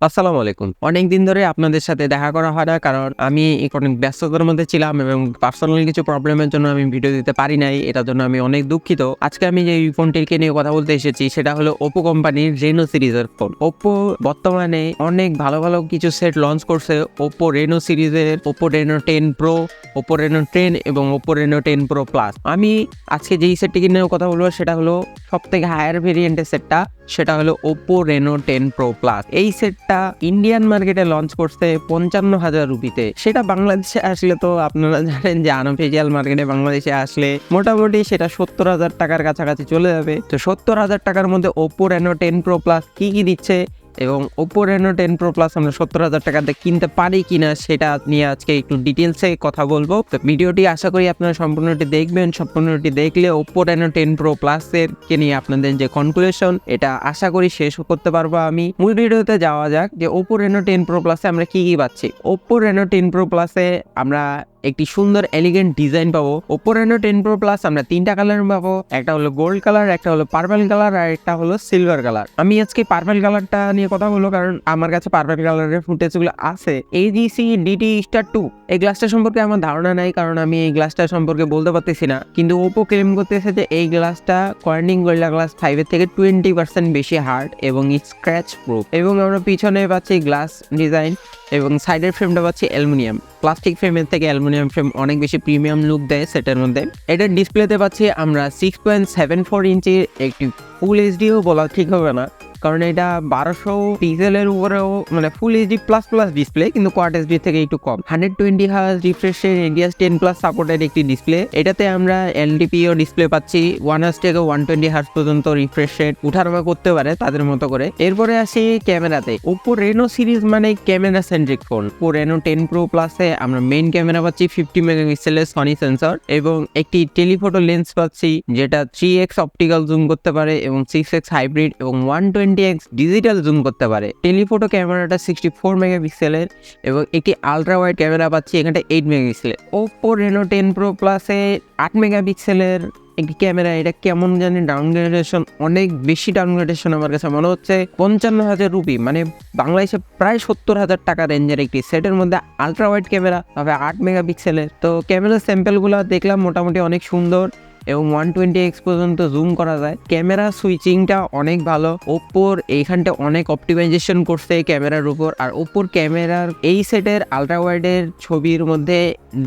আসসালামু আলাইকুম। অনেকদিন ধরে আপনাদের সাথে দেখা করা হয় না, কারণ আমি অনেক ব্যস্ততার মধ্যে ছিলাম এবং পার্সোনাল কিছু প্রবলেমের জন্য আমি ভিডিও দিতে পারি নাই। এটার জন্য আমি অনেক দুঃখিত। আজকে আমি যে ফোনটিকে নিয়ে কথা বলতে এসেছি সেটা হলো Oppo কোম্পানির Reno সিরিজের ফোন। Oppo বর্তমানে অনেক ভালো ভালো কিছু সেট লঞ্চ করছে। Oppo Reno সিরিজের Oppo Reno10 Pro, Oppo Reno10 এবং Oppo Reno10 Pro Plus। আমি আজকে যেই সেটটিকে নিয়ে কথা বলবো সেটা হলো সবথেকে হায়ার ভেরিয়েন্টের সেটটা, সেটা হলো Oppo Reno10 Pro Plus। এই সেটটা ইন্ডিয়ান মার্কেটে লঞ্চ করছে 55,000 রুপিতে। সেটা বাংলাদেশে আসলে তো আপনারা জানেন যে আনঅফিশিয়াল মার্কেটে বাংলাদেশে আসলে মোটামুটি সেটা 70,000 টাকার কাছাকাছি চলে যাবে। তো 70,000 টাকার মধ্যে Oppo Reno10 Pro Plus কি দিচ্ছে এবং Oppo Reno10 Pro Plus আমরা 70,000 টাকাতে কিনতে পারি কিনা সেটা নিয়ে আজকে একটু ডিটেলসে কথা বলবো। তো ভিডিওটি আশা করি আপনারা সম্পূর্ণটি দেখবেন। সম্পূর্ণটি দেখলে Oppo Reno10 Pro Plus এর কে নিয়ে আপনাদের যে কনক্লুশন এটা আশা করি শেষ করতে পারবো। আমি মূল ভিডিওতে যাওয়া যাক যে Oppo Reno10 Pro Plus এ আমরা কি পাচ্ছি। Oppo Reno10 Pro Plus এ আমরা একটি সুন্দর এলিগেন্ট ডিজাইন পাবো। Oppo Reno10 Pro Plus আমরা তিনটা কালার পাবো, একটা হলো গোল্ড কালার, একটা হলো পার্পল কালার আর একটা হলো সিলভার কালার। আমি আজকে পার্পল কালারটা নিয়ে কথা বলবো কারণ আমার কাছে পার্পল কালারের ফুটেজগুলো আছে। AGC DT*2 এই গ্লাসটা সম্পর্কে আমার ধারণা নাই, কারণ আমি এই গ্লাসটা সম্পর্কে বলতে পারতেছি না, কিন্তু Oppo ক্লেম করতেছে যে এই গ্লাসটা কর্নিং গরিলা গ্লাস 5 এর থেকে 20% বেশি হার্ড এবং স্ক্র্যাচ প্রুফ। এবং আমরা পিছনে পাচ্ছি গ্লাস ডিজাইন এবং সাইডের ফ্রেমটা পাচ্ছি অ্যালুমিনিয়াম। প্লাস্টিক ফ্রেমের থেকে অ্যালুমিনিয়াম ফ্রেম অনেক বেশি প্রিমিয়াম লুক দেয় সেটার মধ্যে। এটার ডিসপ্লেতে পাচ্ছি আমরা 6.74 ইঞ্চির একটি ফুল এইচডিও বলা ঠিক হবে না, কারণ এটা 1200 পিক্সেলের উপরেও মানে ফুল এইচডি প্লাস ডিসপ্লে, কিন্তু কোয়াড এইচডি থেকে একটু কম। 120 হার্জ রিফ্রেশের রেডিয়াস 10+ সাপোর্টেড একটি ডিসপ্লে। এটাতে আমরা এলটিপিও ডিসপ্লে পাচ্ছি। 1 হার্জ থেকে 120 হার্জ পর্যন্ত রিফ্রেশ রেট উঠানামা করতে পারে তাদের মতো করে। এরপরে আসি ক্যামেরাতে। Oppo Reno সিরিজ মানে camera centric phone. Oppo Reno10 Pro Plus এ আমরা মেইন ক্যামেরা পাচ্ছি 50 মেগাপিক্সেলের সনি সেন্সর এবং একটি টেলিফটো লেন্স পাচ্ছি যেটা 3x অপটিক্যাল জুম করতে পারে এবং 6x হাইব্রিড এবং 120x ডিজিটাল জুম করতে পারে। টেলিফটো ক্যামেরাটা 64 মেগাপিক্সেলের এবং একটি আলট্রা ওয়াইড ক্যামেরা পাচ্ছি এখানটা 8 মেগাপিক্সেলের। Oppo Reno10 Pro Plus এ 8 মেগাপিক্সেলের একটি ক্যামেরা। এটা কেমন জানি ডাউনগ্রেডেশন, অনেক বেশি ডাউনগ্রেডেশন আমার কাছে মনে হচ্ছে। 55,000 রুপি মানে বাংলাদেশে প্রায় 70,000 টাকা রেঞ্জের একটি সেটের মধ্যে আলট্রা ওয়াইড ক্যামেরা, তবে 8 মেগাপিক্সেলের। তো ক্যামেরার স্যাম্পেলগুলো দেখলাম মোটামুটি অনেক সুন্দর এবং 120x পর্যন্ত জুম করা যায়। ক্যামেরা সুইচিংটা অনেক ভালো। ওপ্পোর এইখানটা অনেক অপটিমাইজেশন করছে ক্যামেরার উপর। আর ওপ্পোর ক্যামেরার এই সেটের আলট্রা ওয়াইডের ছবির মধ্যে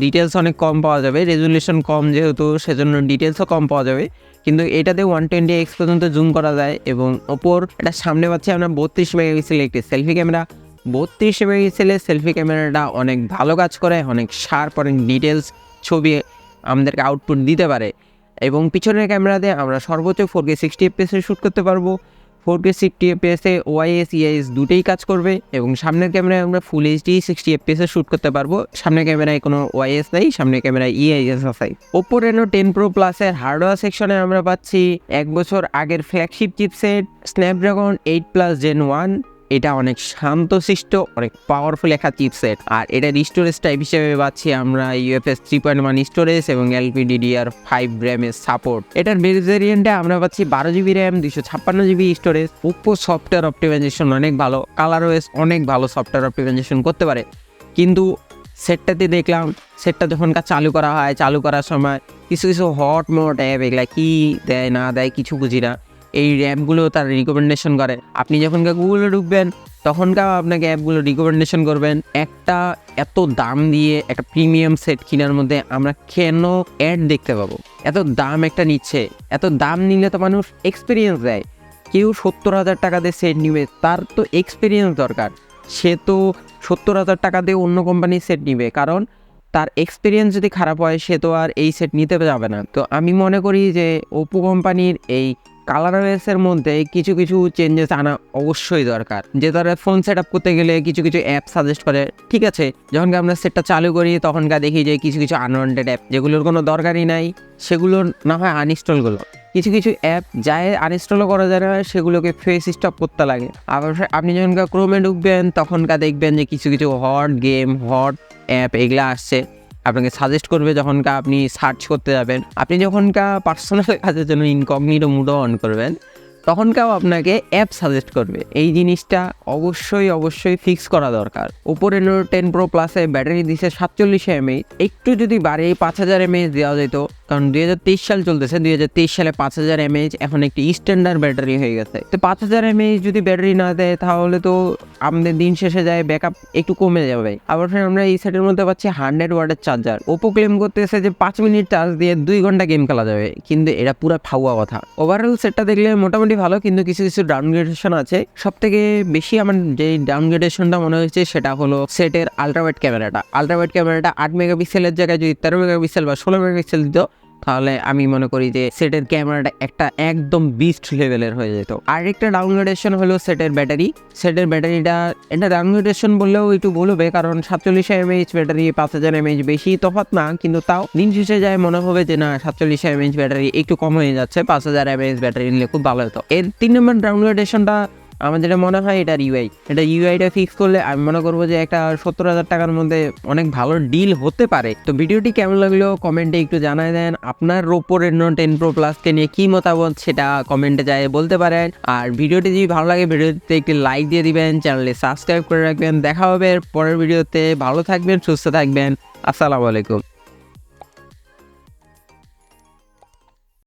ডিটেলস অনেক কম পাওয়া যাবে, রেজুলেশন কম যেহেতু সেজন্য ডিটেলসও কম পাওয়া যাবে, কিন্তু এটাতে 120x পর্যন্ত জুম করা যায়। এবং ওপ্পোর এটা সামনে পাচ্ছি আমরা 32 মেগাপিক্সেল একটি সেলফি ক্যামেরা। 32 মেগাপিক্সেলের সেলফি ক্যামেরাটা অনেক ভালো কাজ করে, অনেক শার্প, অনেক ডিটেলস ছবি আমাদেরকে আউটপুট দিতে পারে। এবং পিছনের ক্যামেরাতে আমরা সর্বোচ্চ 4K 60 fps শ্যুট করতে পারবো। 4K 60 fps OIS EIS দুটোই কাজ করবে। এবং সামনের ক্যামেরায় আমরা ফুল HD 60 fps শ্যুট করতে পারবো। সামনের ক্যামেরায় কোনো OIS নেই, সামনের ক্যামেরায় EIS আছে। Oppo Reno10 Pro Plus এর হার্ডওয়্যার সেকশনে আমরা পাচ্ছি 1 বছর আগের ফ্ল্যাগশিপ চিপসেট Snapdragon 8+ Gen 1। এটা অনেক শান্তশিষ্ট, অনেক পাওয়ারফুল একটা চিপসেট। আর এটার স্টোরেজ টাইপ হিসেবে পাচ্ছি আমরা UFS 3.1 স্টোরেজ এবং LPDDR5 র্যামের সাপোর্ট। এটার বেস ভেরিয়েন্টে আমরা পাচ্ছি 12GB RAM, 256GB storage. Oppo software optimisation অনেক ভালো, ColorOS অনেক ভালো সফটওয়্যার অপটিমাইজেশন করতে পারে। কিন্তু সেটটাতে দেখলাম সেটটা যখন চালু করা হয়, চালু করার সময় কিছু হট মোট অ্যাপ এগুলা কি দেয় না দেয় কিছু বুঝি না। এই অ্যাপগুলো তার রিকমেন্ডেশন করে। আপনি যখন গুগলে ঢুকবেন তখনকার আপনাকে অ্যাপগুলো রিকমেন্ডেশন করবেন। একটা এত দাম দিয়ে একটা প্রিমিয়াম সেট কেনার মধ্যে আমরা কেন অ্যাড দেখতে পাবো? এত দাম একটা নিচ্ছে, এত দাম নিলে তো মানুষ এক্সপিরিয়েন্স দেয়। কেউ 70,000 টাকা দিয়ে সেট নিবে, তার তো এক্সপিরিয়েন্স দরকার। সে তো 70,000 টাকা দিয়ে অন্য কোম্পানির সেট নিবে, কারণ তার এক্সপিরিয়েন্স যদি খারাপ হয় সে তো আর এই সেট নিতে যাবে না। তো আমি মনে করি যে ওপ্পো কোম্পানির এই ColorOS এর মধ্যে কিছু চেঞ্জেস আনা অবশ্যই দরকার। যে তারা ফোন সেট আপ করতে গেলে কিছু অ্যাপ সাজেস্ট করে, ঠিক আছে, যখন আমরা সেটটা চালু করি তখনকার দেখি যে কিছু আনওয়ান্টেড অ্যাপ যেগুলোর কোনো দরকারই নাই সেগুলো না হয় আনইনস্টল করলো। কিছু অ্যাপ যায় আনইনস্টলও করা যায় না, সেগুলোকে ফেস স্টপ করতে লাগে। আবার আপনি যখন ক্রোমে ঢুকবেন তখনকার দেখবেন যে কিছু হট গেম, হট অ্যাপ এগুলো আসছে, আপনাকে সাজেস্ট করবে যখনকার আপনি সার্চ করতে যাবেন। আপনি যখনকার পার্সোনাল কাজের জন্য ইনকগনিটো মোডও অন করবেন তখন কেউ আপনাকে অ্যাপ সাজেস্ট করবে। এই জিনিসটা অবশ্যই ফিক্স করা দরকার। Oppo Reno10 Pro Plus-এ ব্যাটারি দিচ্ছে 47 mAh, একটু যদি বাড়ে 5000 mAh দেওয়া যেত, কারণ 2023 সাল চলতেছে, 2023 সালে 5000 mAh এখন একটি স্ট্যান্ডার্ড ব্যাটারি হয়ে গেছে। তো 5000 mAh যদি ব্যাটারি না দেয় তাহলে তো আমাদের দিন শেষে যায় ব্যাকআপ একটু কমে যাবে। আবার আমরা এই সেটের মধ্যে পাচ্ছি 100 ওয়াটের চার্জার। Oppo ক্লেম করতেছে যে 5 মিনিট চার্জ দিয়ে 2 ঘন্টা গেম খেলা যাবে, কিন্তু এটা পুরো ফাউয়া কথা। ওভারঅল সেটটা দেখলে মোটামুটি ভালো, কিন্তু কিছু ডাউনগ্রেডেশন আছে। সব থেকে বেশি আমার যে ডাউনগ্রেডেশনটা মনে হয়েছে সেটা হলো সেটের আল্ট্রাওয়াইড ক্যামেরাটা। 8 মেগাপিক্সেলের জায়গায় যদি 13 মেগাপিক্সেল বা 16 মেগাপিক্সেল দিত, তাহলে আমি মনে করি যে সেটের ক্যামেরাটা একটা একদম বিস্ট লেভেলের হয়ে যেত। আরেকটা ডাউনগ্রেডেশন হলো সেটের ব্যাটারি। সেটের ব্যাটারিটা এটা ডাউনগ্রেডেশন বললেও একটু বলবে, কারণ 47 mAh ব্যাটারি 5000 mAh বেশি তফাৎ না, কিন্তু তাও দিন শেষে যায় মনে হবে যে না 47 mAh ব্যাটারি একটু কম হয়ে যাচ্ছে, 5000 mAh ব্যাটারি নিলে খুব ভালো হতো। এর 3 নম্বর ডাউনগ্রেডেশনটা আমার যেটা মনে হয় এটা ইউআইটা ফিক্স করলে আমি মনে করবো যে একটা 70,000 টাকার মধ্যে অনেক ভালো ডিল হতে পারে। তো ভিডিওটি কেমন লাগলো কমেন্টে একটু জানাই দেন। আপনার Oppo Reno10 Pro Plus-কে নিয়ে কি মতামত সেটা কমেন্টে যায় বলতে পারেন। আর ভিডিওটি যদি ভালো লাগে ভিডিওতে একটি লাইক দিয়ে দিবেন, চ্যানেলে সাবস্ক্রাইব করে রাখবেন। দেখা হবে পরের ভিডিওতে। ভালো থাকবেন, সুস্থ থাকবেন। আসসালামু আলাইকুম।